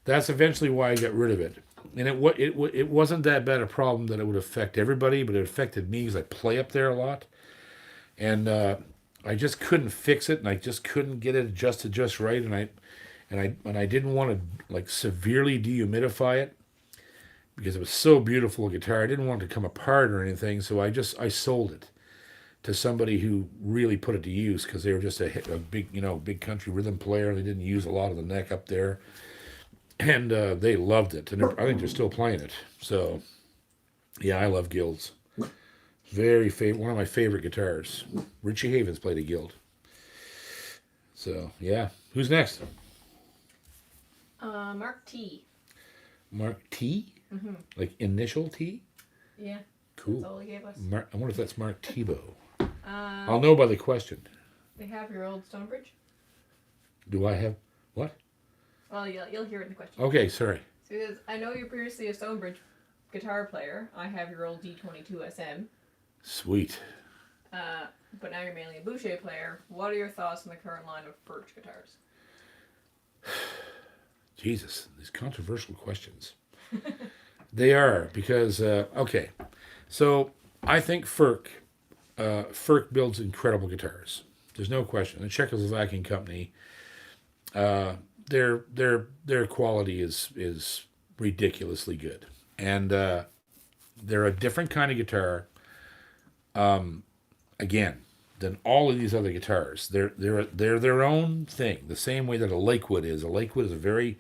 that's eventually why I got rid of it. And it wasn't that bad a problem that it would affect everybody, but it affected me because I play up there a lot, and I just couldn't fix it, and I just couldn't get it adjusted just right, and I didn't want to like severely dehumidify it because it was so beautiful a guitar. I didn't want it to come apart or anything, so I sold it to somebody who really put it to use, because they were just a big country rhythm player. They didn't use a lot of the neck up there, and they loved it, and I think they're still playing it. So yeah, I love Guilds. One of my favorite guitars. Richie Havens played a Guild. So yeah, who's next? Mark T. Mark T? Mm-hmm. Like initial T? Yeah. Cool. That's all he gave us. I wonder if that's Mark Tebow. I'll know by the question. They have your old Stonebridge? Do I have what? Well, you'll hear it in the question. Okay, sorry. So he says, I know you're previously a Stonebridge guitar player. I have your old D22 SM. Sweet. But now you're mainly a Boucher player. What are your thoughts on the current line of Furch guitars? Jesus, these controversial questions. They are, because, okay, so I think Furch builds incredible guitars. There's no question. The Czechoslovakian company, their quality is ridiculously good. And they're a different kind of guitar, again, than all of these other guitars. They're their own thing, the same way that a Lakewood is. A Lakewood is a very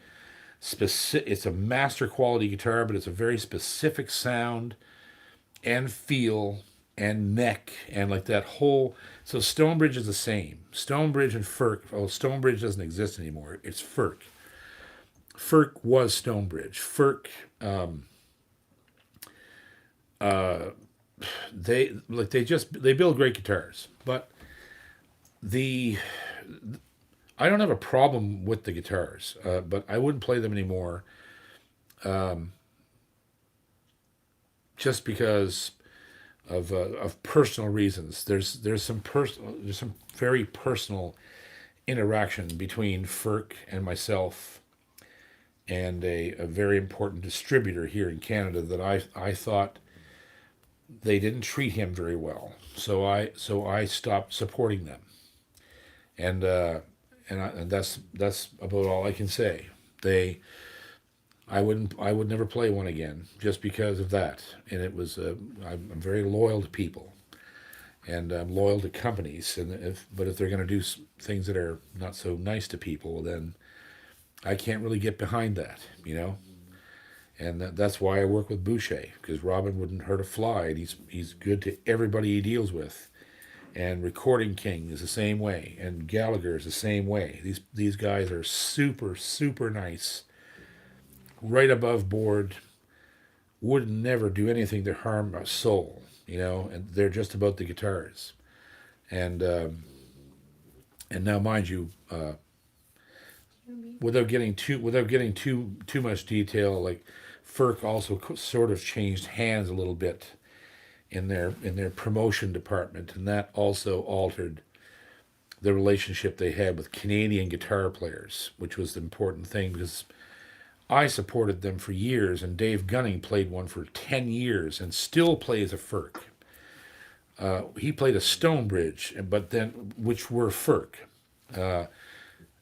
specific, it's a master quality guitar, but it's a very specific sound and feel and neck and like that whole. So Stonebridge is the same. Stonebridge and Furch. Oh, Stonebridge doesn't exist anymore. It's Furch. Furch was Stonebridge. Furch. They build great guitars, but I don't have a problem with the guitars, but I wouldn't play them anymore, just because of personal reasons. There's some very personal interaction between Furch and myself, and a very important distributor here in Canada that I thought they didn't treat him very well. So I stopped supporting them, and that's about all I can say. I would never play one again just because of that. And it was I'm very loyal to people, and I'm loyal to companies. But if they're going to do things that are not so nice to people, then I can't really get behind that, And that's why I work with Boucher, because Robin wouldn't hurt a fly, and he's good to everybody he deals with. And Recording King is the same way, and Gallagher is the same way. These guys are super, super nice, right above board, would never do anything to harm a soul, and they're just about the guitars. And now, mind you, without getting too much detail, like Furch also sort of changed hands a little bit in their promotion department, and that also altered the relationship they had with Canadian guitar players, which was the important thing, because I supported them for years, and Dave Gunning played one for 10 years and still plays a Furch. He played a Stonebridge, which were Furch.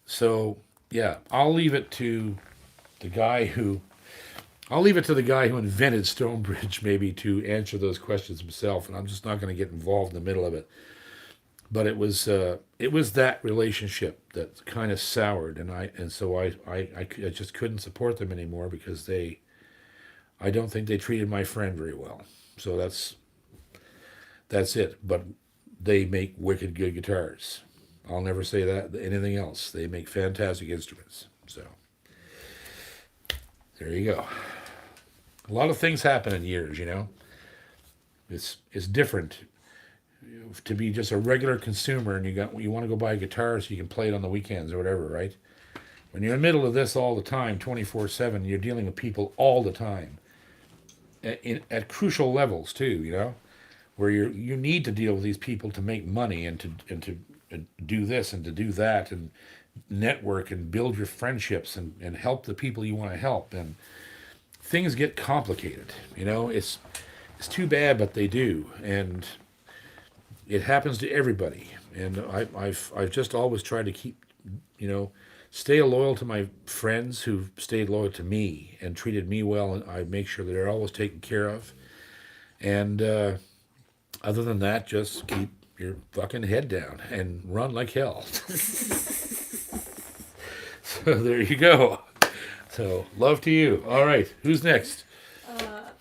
So yeah, I'll leave it to the guy who invented Stonebridge, maybe, to answer those questions himself, and I'm just not going to get involved in the middle of it. But it was that relationship that kind of soured, and so I just couldn't support them anymore, because I don't think they treated my friend very well. So that's it. But they make wicked good guitars. I'll never say that anything else. They make fantastic instruments. So there you go. A lot of things happen in years, It's different to be just a regular consumer, and you want to go buy a guitar so you can play it on the weekends or whatever, right? When you're in the middle of this all the time, 24/7, you're dealing with people all the time, at crucial levels too, where you need to deal with these people to make money and to do this and to do that and network and build your friendships and help the people you want to help, and things get complicated. It's too bad, but they do, and it happens to everybody. And I've just always tried to keep, stay loyal to my friends who've stayed loyal to me and treated me well, and I make sure that they're always taken care of. And other than that, just keep your fucking head down and run like hell. So there you go. So love to you. All right, who's next?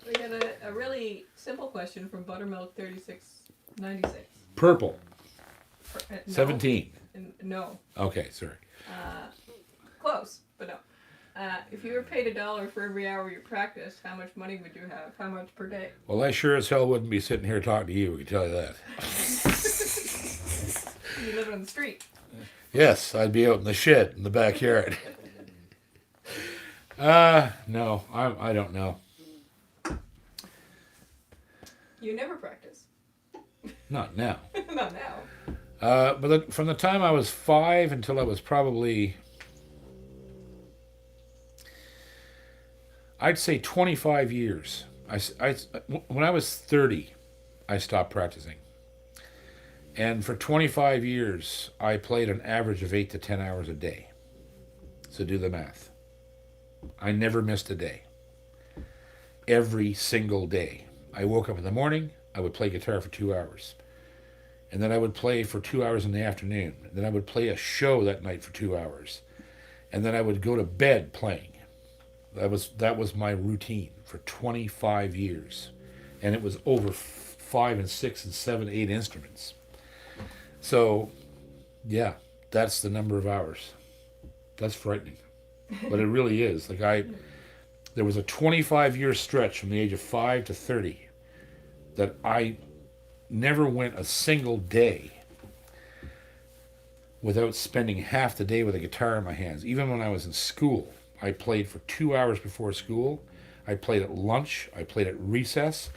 We got a really simple question from Buttermilk 3696. Purple. No. 17. No. Okay, sorry. Close, but no. If you were paid $1 for every hour you practiced, how much money would you have? How much per day? Well, I sure as hell wouldn't be sitting here talking to you, I can tell you that. You live on the street. Yes, I'd be out in the shed in the backyard. No, I don't know. You never practice. Not now. Not now. From the time I was 5 until I was probably, I'd say 25 years. When I was 30, I stopped practicing. And for 25 years, I played an average of 8 to 10 hours a day. So do the math. I never missed a day. Every single day. I woke up in the morning, I would play guitar for 2 hours. And then I would play for 2 hours in the afternoon. And then I would play a show that night for 2 hours. And then I would go to bed playing. That was my routine for 25 years. And it was over 5 and 6 and 7, 8 instruments. So, yeah, that's the number of hours. That's frightening. But it really is. There was a 25-year stretch from the age of 5 to 30 that I never went a single day without spending half the day with a guitar in my hands. Even when I was in school, I played for 2 hours before school. I played at lunch. I played at recess.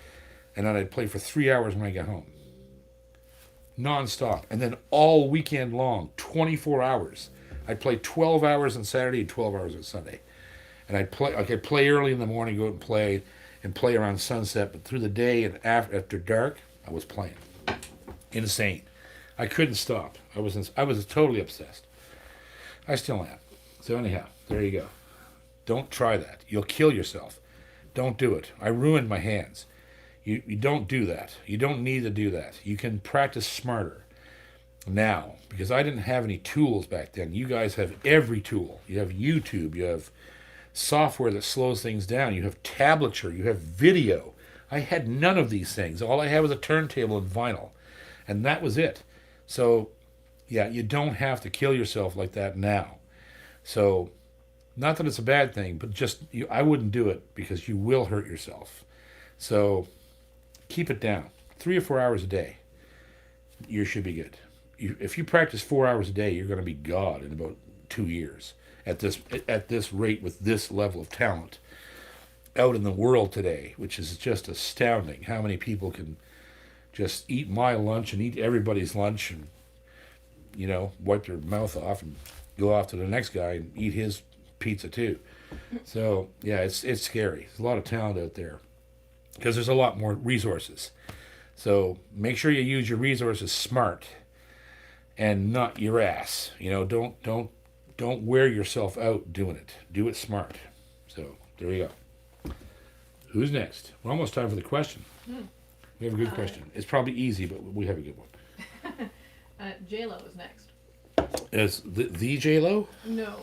And then I'd play for 3 hours when I got home. Non-stop. And then all weekend long, 24 hours. I'd play 12 hours on Saturday and 12 hours on Sunday. And I'd play early in the morning, go out and play around sunset. But through the day and after dark, I was playing. Insane. I couldn't stop. I was totally obsessed. I still am. So anyhow, there you go. Don't try that. You'll kill yourself. Don't do it. I ruined my hands. You don't do that. You don't need to do that. You can practice smarter now, because I didn't have any tools back then. You guys have every tool. You have YouTube. You have software that slows things down. You have tablature. You have video. I had none of these things. All I had was a turntable and vinyl, and that was it. So, yeah, you don't have to kill yourself like that now. So, not that it's a bad thing, but just I wouldn't do it, because you will hurt yourself. So, keep it down. 3 or 4 hours a day. You should be good. If you practice 4 hours a day, you're going to be God in about 2 years at this rate, with this level of talent out in the world today, which is just astounding. How many people can just eat my lunch and eat everybody's lunch and, wipe their mouth off and go off to the next guy and eat his pizza too. So, yeah, it's scary. There's a lot of talent out there because there's a lot more resources. So make sure you use your resources smart and not your ass. Don't wear yourself out doing it. Do it smart. So there you go. Who's next? We're almost time for the question. We have a good question. It's probably easy, but we have a good one. J-Lo is next. Is the J-Lo? No.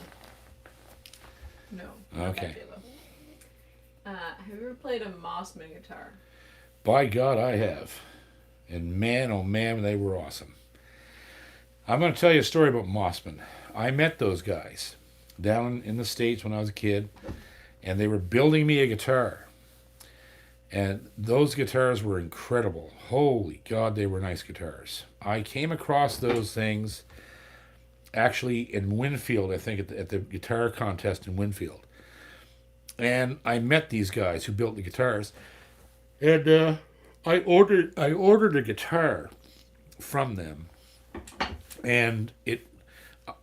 Okay. Have you ever played a Mossman guitar? By God, I have. And man, oh man, they were awesome. I'm going to tell you a story about Mossman. I met those guys down in the States when I was a kid, and they were building me a guitar. And those guitars were incredible. Holy God, they were nice guitars. I came across those things actually in Winfield, I think, at the guitar contest in Winfield. And I met these guys who built the guitars. And I ordered a guitar from them. And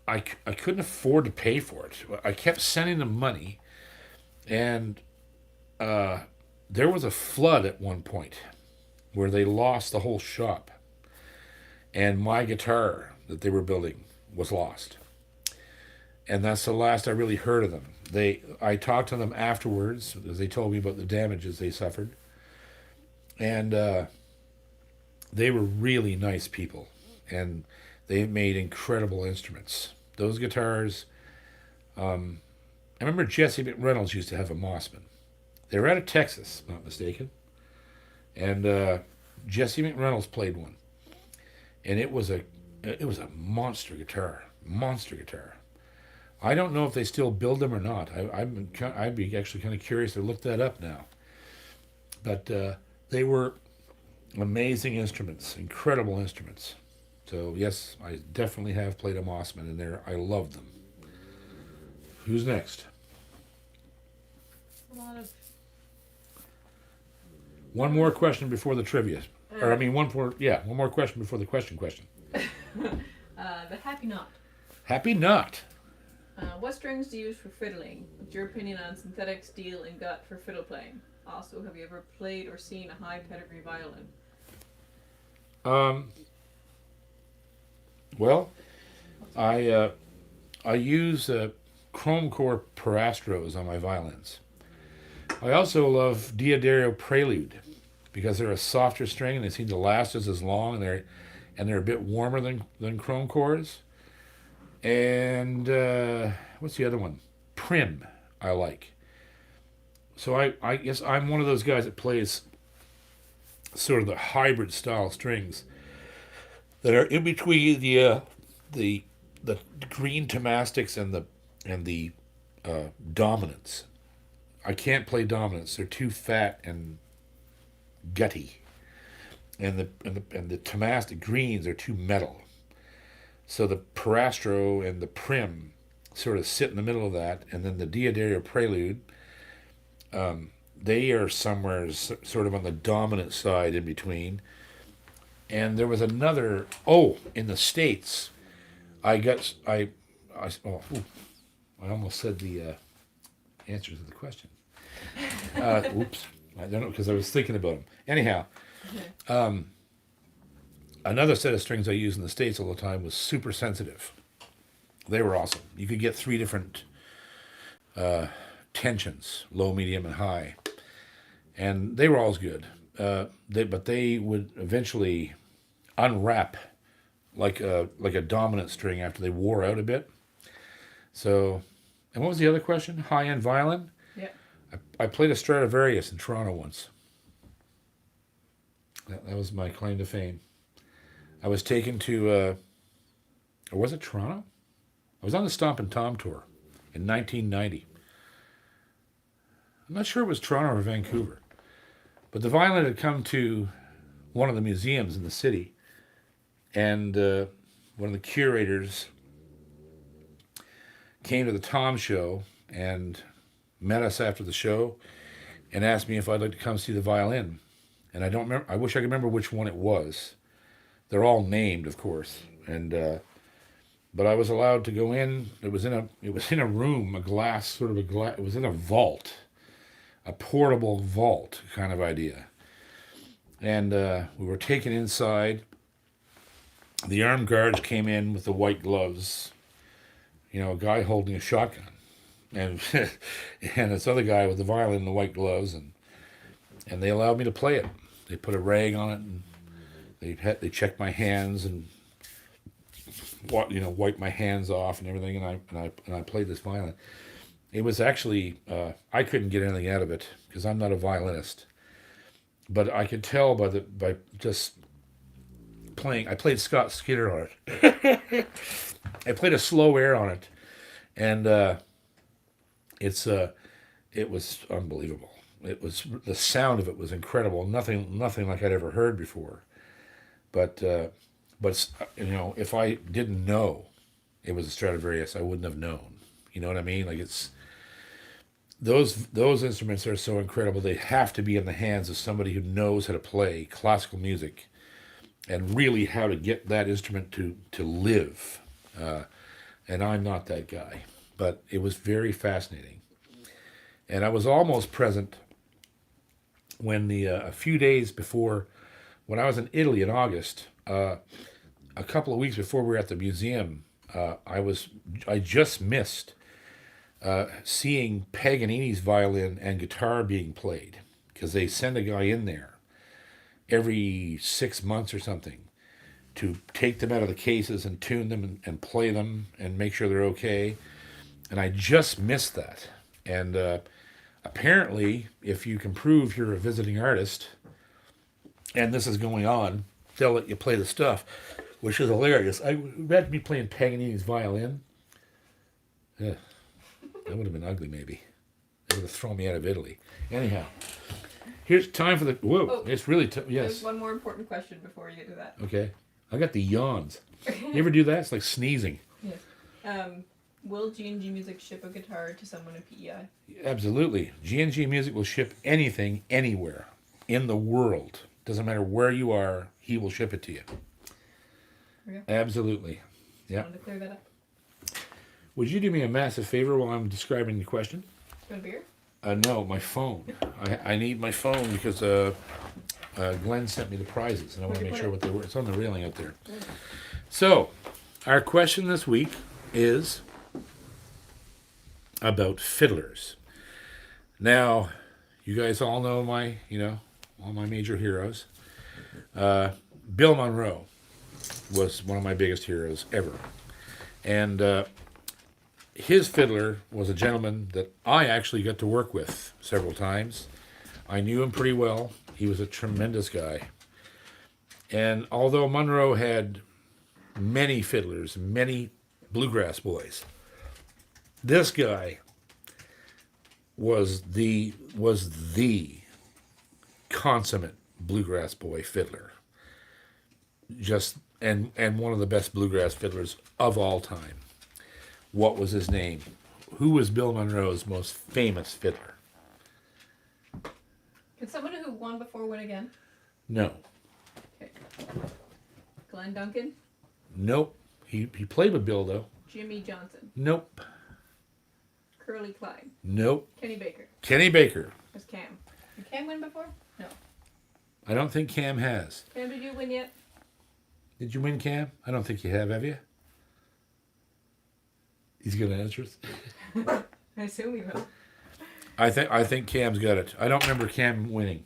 I couldn't afford to pay for it. I kept sending them money. And there was a flood at one point where they lost the whole shop. And my guitar that they were building was lost. And that's the last I really heard of them. I talked to them afterwards, as they told me about the damages they suffered. And they were really nice people. And they made incredible instruments. Those guitars, I remember Jesse McReynolds used to have a Mossman. They were out of Texas, if I'm not mistaken. And Jesse McReynolds played one. And it was a monster guitar. Monster guitar. I don't know if they still build them or not. I'd be actually kind of curious to look that up now. But they were amazing instruments, incredible instruments. So yes, I definitely have played a Mossman, and I love them. Who's next? A lot of One more question before the trivia. Or, I mean, one more question before the question. The happy knot. Happy knot. What strings do you use for fiddling? What's your opinion on synthetic, steel, and gut for fiddle playing? Also, have you ever played or seen a high pedigree violin? Well, I use chrome core Parastros on my violins. I also love Diodario Prelude because they're a softer string and they seem to last just as long, and they're a bit warmer than chrome cores. And what's the other one? Prim, I like. So I guess I'm one of those guys that plays sort of the hybrid style strings that are in between the green tomastics and the dominants. I can't play dominants; they're too fat and gutty, and the tomastic greens are too metal. So the Parastro and the Prim sort of sit in the middle of that, and then the Diodario Prelude, they are somewhere sort of on the dominant side in between. And there was another, in the States, I almost said the answer to the question. Oops, I don't know, because I was thinking about them. Anyhow, another set of strings I used in the States all the time was super sensitive. They were awesome. You could get 3 different tensions, low, medium, and high. And they were always good. But they would eventually unwrap like a dominant string after they wore out a bit. So, and what was the other question? High-end violin? Yeah. I played a Stradivarius in Toronto once. That was my claim to fame. I was taken to, or was it Toronto? I was on the Stompin' Tom tour in 1990. I'm not sure it was Toronto or Vancouver. But the violin had come to one of the museums in the city, and one of the curators came to the Tom show and met us after the show and asked me if I'd like to come see the violin. And I don't remember. I wish I could remember which one it was. They're all named, of course, and but I was allowed to go in. It was in a room, it was in a vault, a portable vault kind of idea. And we were taken inside. The armed guards came in with the white gloves. A guy holding a shotgun, and and this other guy with the violin and the white gloves, and they allowed me to play it. They put a rag on it, and they checked my hands and wiped my hands off and everything, and I played this violin. It was actually I couldn't get anything out of it because I'm not a violinist, but I could tell by just playing. I played Scott Skinner on it. I played a slow air on it, and it was unbelievable. The sound of it was incredible. Nothing like I'd ever heard before. But if I didn't know it was a Stradivarius, I wouldn't have known. You know what I mean? Like those instruments are so incredible. They have to be in the hands of somebody who knows how to play classical music and really how to get that instrument to live. And I'm not that guy, but it was very fascinating. And I was almost present when a few days before, when I was in Italy in August, a couple of weeks before we were at the museum, I just missed seeing Paganini's violin and guitar being played, because they send a guy in there every 6 months or something to take them out of the cases and tune them and play them and make sure they're okay. And I just missed that. And apparently, if you can prove you're a visiting artist and this is going on, they'll let you play the stuff, which is hilarious. I imagine me playing Paganini's violin. Yeah, that would have been ugly, maybe. They would have thrown me out of Italy. Anyhow, here's time for the... Whoa, it's really... yes. There's one more important question before you get to that. Okay. I got the yawns. You ever do that? It's like sneezing. Yes. Will G&G Music ship a guitar to someone in PEI? Absolutely. G&G Music will ship anything, anywhere. in the world. Doesn't matter where you are, he will ship it to you. There we go. Absolutely. Yeah. Wanted to clear that up. Would you do me a massive favor while I'm describing the question? You want a beer? No, my phone. I need my phone because Glenn sent me the prizes, and I want to Where'd you make put sure it? what they were. It's on the railing out there. Mm. So, our question this week is about fiddlers. Now, you guys all know all my major heroes. Bill Monroe was one of my biggest heroes ever. And his fiddler was a gentleman that I actually got to work with several times. I knew him pretty well. He was a tremendous guy. And although Monroe had many fiddlers, many bluegrass boys, this guy was the consummate bluegrass boy fiddler. And one of the best bluegrass fiddlers of all time. What was his name? Who was Bill Monroe's most famous fiddler? Can someone who won before win again? No. Okay. Glenn Duncan? Nope. He played with Bill, though. Jimmy Johnson? Nope. Curly Clyde? Nope. Kenny Baker? Kenny Baker. Was Cam? Did Cam win before? No. I don't think Cam has. Cam, did you win yet? Did you win, Cam? I don't think you have you? He's going to answer us. I assume he will. I think Cam's got it. I don't remember Cam winning.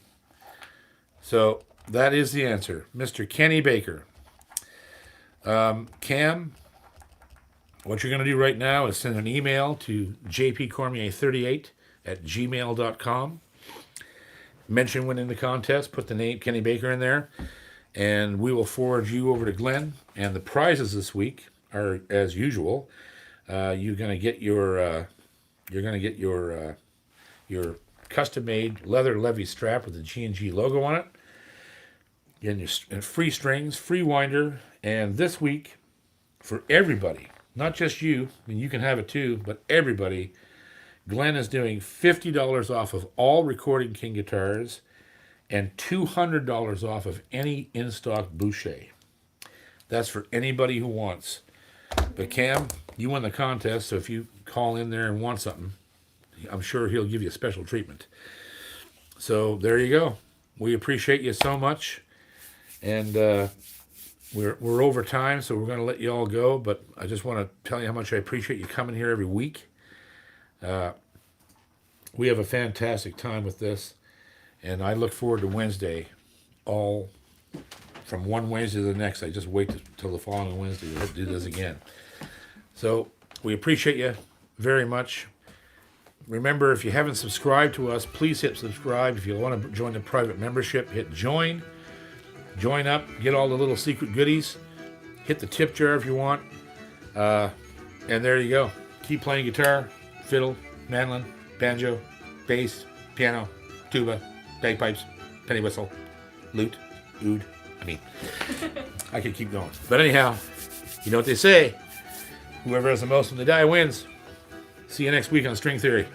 So that is the answer. Mr. Kenny Baker. Cam, what you're going to do right now is send an email to jpcormier38@gmail.com. Mention winning the contest. Put the name Kenny Baker in there. And we will forward you over to Glenn. And the prizes this week are, as usual, you're going to get your custom-made leather levy strap with the G&G logo on it. And free strings, free winder. And this week, for everybody, not just you, I mean, you can have it too, but everybody, Glenn is doing $50 off of all Recording King guitars and $200 off of any in-stock Boucher. That's for anybody who wants. But Cam, you won the contest, so if you call in there and want something, I'm sure he'll give you special treatment. So there you go. We appreciate you so much. And we're over time, so we're going to let you all go. But I just want to tell you how much I appreciate you coming here every week. We have a fantastic time with this. And I look forward to Wednesday, all from one Wednesday to the next. I just wait till the following Wednesday to do this again. So we appreciate you very much. Remember, if you haven't subscribed to us, please hit subscribe. If you want to join the private membership, hit join. Join up, get all the little secret goodies. Hit the tip jar if you want. And there you go. Keep playing guitar, fiddle, mandolin, banjo, bass, piano, tuba, bagpipes, penny whistle, lute, oud. I could keep going. But anyhow, you know what they say. Whoever has the most when they die wins. See you next week on String Theory.